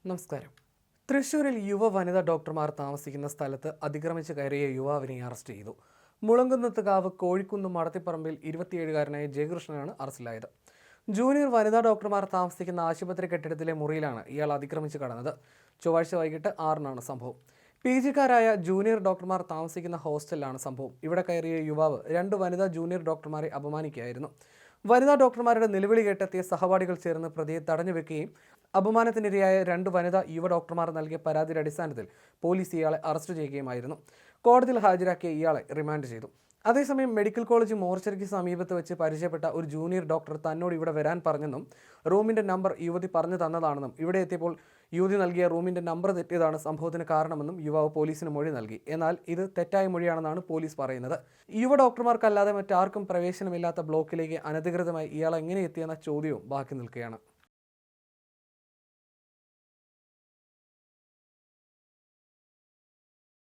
നമസ്കാരം. തൃശൂരിൽ വനിതാ ഡോക്ടർമാർ താമസിക്കുന്ന സ്ഥലത്ത് അതിക്രമിച്ച് കയറിയ യുവാവിനെ അറസ്റ്റ് ചെയ്തു. മുളങ്കുന്നത്തുകാവ് കോഴിക്കുന്ന് മടത്തിപ്പറമ്പിൽ 27-കാരനായ ജയകൃഷ്ണനാണ് അറസ്റ്റിലായത്. ജൂനിയർ വനിതാ ഡോക്ടർമാർ താമസിക്കുന്ന ആശുപത്രി കെട്ടിടത്തിലെ മുറിയിലാണ് ഇയാൾ അതിക്രമിച്ച് കടന്നത്. ചൊവ്വാഴ്ച വൈകിട്ട് 6-നാണ് സംഭവം. PG-കാരായ ജൂനിയർ ഡോക്ടർമാർ താമസിക്കുന്ന ഹോസ്റ്റലിലാണ് സംഭവം. ഇവിടെ കയറിയ യുവാവ് 2 വനിതാ ജൂനിയർ ഡോക്ടർമാരെ അപമാനിക്കുകയായിരുന്നു. വനിതാ ഡോക്ടർമാരുടെ നിലവിളി കേട്ടെത്തിയ സഹപാഠികൾ ചേർന്ന് പ്രതിയെ തടഞ്ഞുവെക്കുകയും അപമാനത്തിനിരയായ 2 വനിതാ യുവ ഡോക്ടർമാർ നൽകിയ പരാതിയുടെ അടിസ്ഥാനത്തിൽ പോലീസ് ഇയാളെ അറസ്റ്റ് ചെയ്യുകയുമായിരുന്നു. കോടതിയിൽ ഹാജരാക്കിയ ഇയാളെ റിമാൻഡ് ചെയ്തു. അതേസമയം മെഡിക്കൽ കോളേജ് മോർച്ചറിക്ക് സമീപത്ത് വെച്ച് പരിചയപ്പെട്ട ഒരു ജൂനിയർ ഡോക്ടർ തന്നോട് ഇവിടെ വരാൻ പറഞ്ഞെന്നും റൂമിന്റെ നമ്പർ യുവതി പറഞ്ഞു തന്നതാണെന്നും ഇവിടെ എത്തിയപ്പോൾ യുവതി നൽകിയ റൂമിന്റെ നമ്പർ തെറ്റിയതാണ് സംഭവത്തിന് കാരണമെന്നും യുവാവ് പോലീസിന് മൊഴി നൽകി. എന്നാൽ ഇത് തെറ്റായ മൊഴിയാണെന്നാണ് പോലീസ് പറയുന്നത്. യുവ ഡോക്ടർമാർക്കല്ലാതെ മറ്റാർക്കും പ്രവേശനമില്ലാത്ത ബ്ലോക്കിലേക്ക് അനധികൃതമായി ഇയാൾ എങ്ങനെ എത്തിയെന്ന ചോദ്യവും ബാക്കി നിൽക്കുകയാണ്.